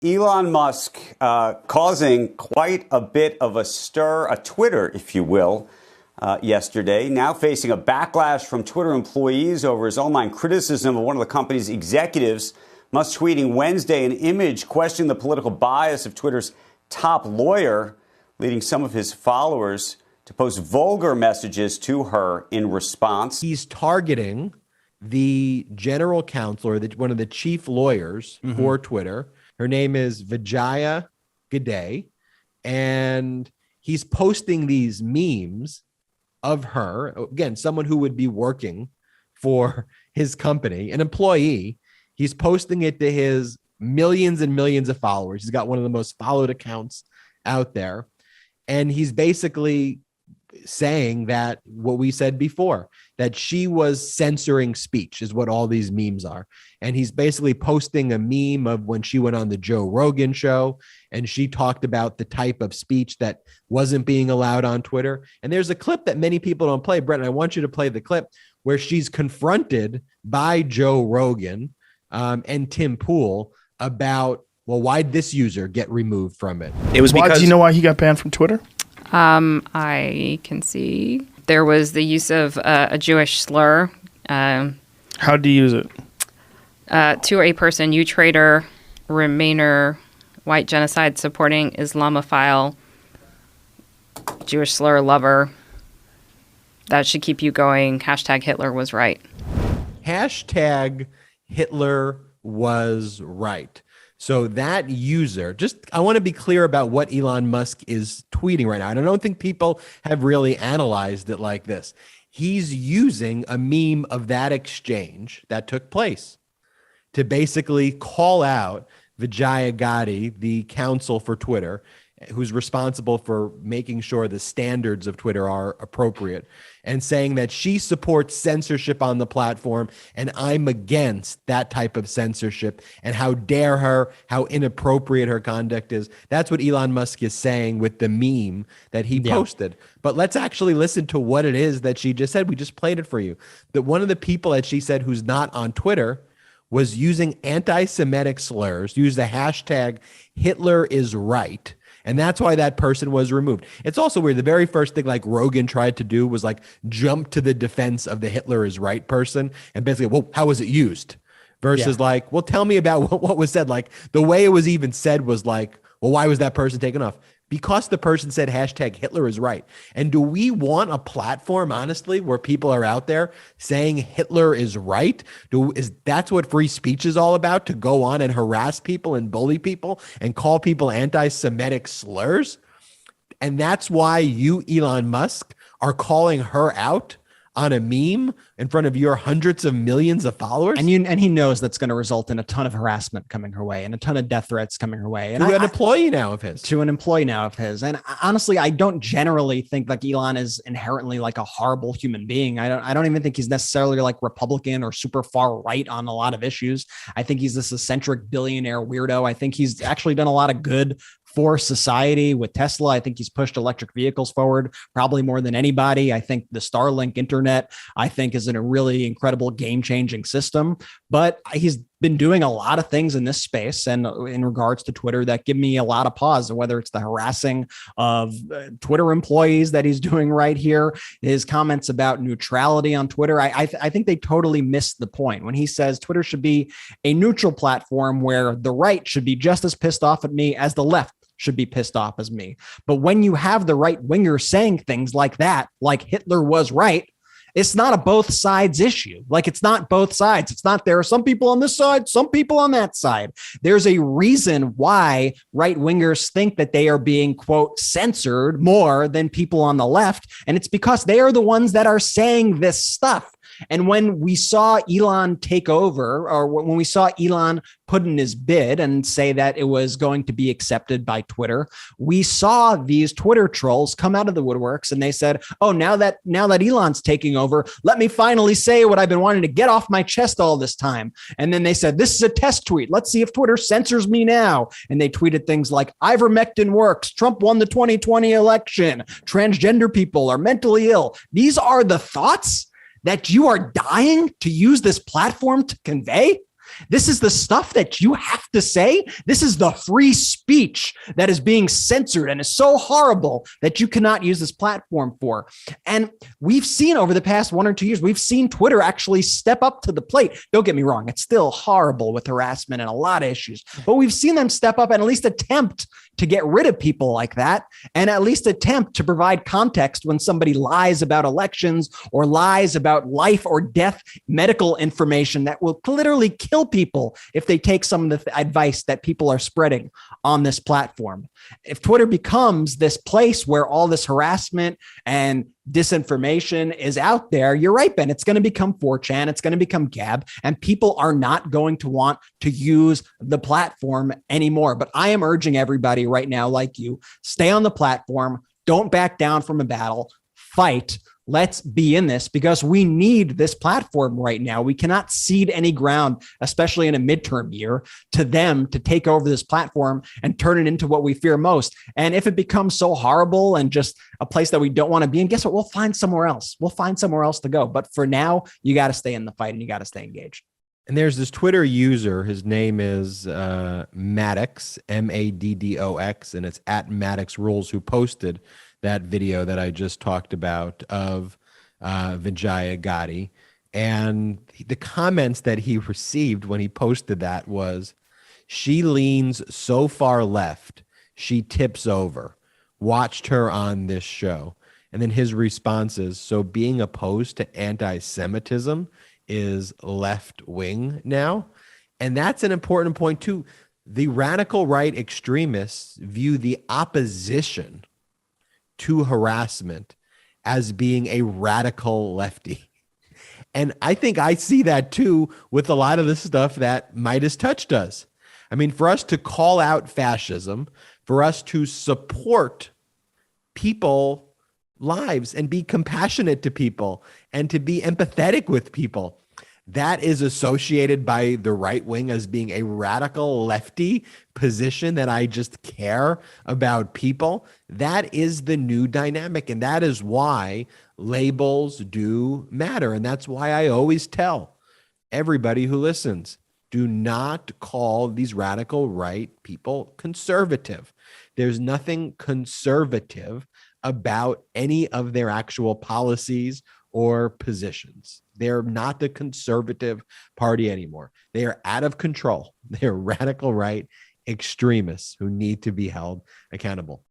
Elon Musk causing quite a bit of a stir, a Twitter, if you will, yesterday. Now facing a backlash from Twitter employees over his online criticism of one of the company's executives. Musk tweeting Wednesday an image questioning the political bias of Twitter's top lawyer, leading some of his followers to post vulgar messages to her in response. He's targeting the general counsel, or one of the chief lawyers for Twitter. Her name is Vijaya Gadde, and he's posting these memes of her. Again, someone who would be working for his company, an employee. He's posting it to his millions and millions of followers. He's got one of the most followed accounts out there. And he's basically saying that what we said before, that she was censoring speech is what all these memes are. And he's basically posting a meme of when she went on the Joe Rogan show and she talked about the type of speech that wasn't being allowed on Twitter. And there's a clip that many people don't play, Brett, and I want you to play the clip where she's confronted by Joe Rogan and Tim Pool about, well, why'd this user get removed from it? It was because... Do you know why he got banned from Twitter? I can see there was the use of a Jewish slur. How do you use it? To a person, you traitor, Remainer, white genocide supporting Islamophile, Jewish slur lover. That should keep you going. Hashtag Hitler was right. Hashtag Hitler was right. So that user, I want to be clear about what Elon Musk is tweeting right now. And I don't think people have really analyzed it like this. He's using a meme of that exchange that took place to basically call out Vijaya Gadde, the counsel for Twitter, who's responsible for making sure the standards of Twitter are appropriate, and saying that she supports censorship on the platform and I'm against that type of censorship, and how dare her, how inappropriate her conduct is. That's what Elon Musk is saying with the meme that he posted. But let's actually listen to what it is that she just said. We just played it for you. That one of the people that she said who's not on Twitter was using anti-Semitic slurs, used the hashtag Hitler is right. And that's why that person was removed. It's also weird. The very first thing like Rogan tried to do was like jump to the defense of the Hitler is right person and basically, well, how was it used? Versus like, well, tell me about what was said. Like the way it was even said was like, well, why was that person taken off? Because the person said hashtag Hitler is right. And do we want a platform, honestly, where people are out there saying Hitler is right? That's what free speech is all about, to go on and harass people and bully people and call people anti-Semitic slurs? And that's why you, Elon Musk, are calling her out on a meme in front of your hundreds of millions of followers? And he knows that's going to result in a ton of harassment coming her way and a ton of death threats coming her way. And to an employee now of his. And honestly, I don't generally think like Elon is inherently like a horrible human being. I don't even think he's necessarily like Republican or super far right on a lot of issues. I think he's this eccentric billionaire weirdo. I think he's actually done a lot of good for society with Tesla. I think he's pushed electric vehicles forward probably more than anybody. I think the Starlink internet, I think, is in a really incredible game-changing system. But he's been doing a lot of things in this space and in regards to Twitter that give me a lot of pause, whether it's the harassing of Twitter employees that he's doing right here, his comments about neutrality on Twitter. I think they totally missed the point when he says Twitter should be a neutral platform where the right should be just as pissed off at me as the left should be pissed off as me. But when you have the right winger saying things like that, like Hitler was right, it's not a both sides issue. Like it's not both sides. It's not there are some people on this side, some people on that side. There's a reason why right wingers think that they are being, quote, censored more than people on the left. And it's because they are the ones that are saying this stuff. And when we saw Elon take over, or when we saw Elon put in his bid and say that it was going to be accepted by Twitter, we saw these Twitter trolls come out of the woodworks and they said, oh, now that Elon's taking over, let me finally say what I've been wanting to get off my chest all this time. And then they said, this is a test tweet. Let's see if Twitter censors me now. And they tweeted things like, ivermectin works. Trump won the 2020 election. Transgender people are mentally ill. These are the thoughts that you are dying to use this platform to convey? This is the stuff that you have to say. This is the free speech that is being censored and is so horrible that you cannot use this platform for. And we've seen over the past 1 or 2 years, we've seen Twitter actually step up to the plate. Don't get me wrong. It's still horrible with harassment and a lot of issues, but we've seen them step up and at least attempt to get rid of people like that, and at least attempt to provide context when somebody lies about elections or lies about life or death medical information that will literally kill people if they take some of the advice that people are spreading on this platform. If Twitter becomes this place where all this harassment and disinformation is out there, you're right, Ben. It's going to become 4chan. It's going to become Gab, and people are not going to want to use the platform anymore. But I am urging everybody right now, like you, stay on the platform. Don't back down from a battle. Fight. Let's be in this because we need this platform right now. We cannot cede any ground, especially in a midterm year, to them to take over this platform and turn it into what we fear most. And if it becomes so horrible and just a place that we don't want to be in, guess what? We'll find somewhere else. We'll find somewhere else to go. But for now, you got to stay in the fight and you got to stay engaged. And there's this Twitter user. His name is Maddox, Maddox, and it's at Maddox Rules, who posted that video that I just talked about of Vijaya Gotti. And the comments that he received when he posted that was, "She leans so far left, she tips over. Watched her on this show." And then his response is, "So being opposed to anti-Semitism is left wing now." And that's an important point too. The radical right extremists view the opposition to harassment as being a radical lefty. And I think I see that too with a lot of the stuff that MeidasTouch does. I mean, for us to call out fascism, for us to support people lives and be compassionate to people and to be empathetic with people, that is associated by the right wing as being a radical lefty position, that I just care about people. That is the new dynamic. And that is why labels do matter. And that's why I always tell everybody who listens, do not call these radical right people conservative. There's nothing conservative about any of their actual policies or positions. They're not the conservative party anymore. They are out of control. They're radical right extremists who need to be held accountable.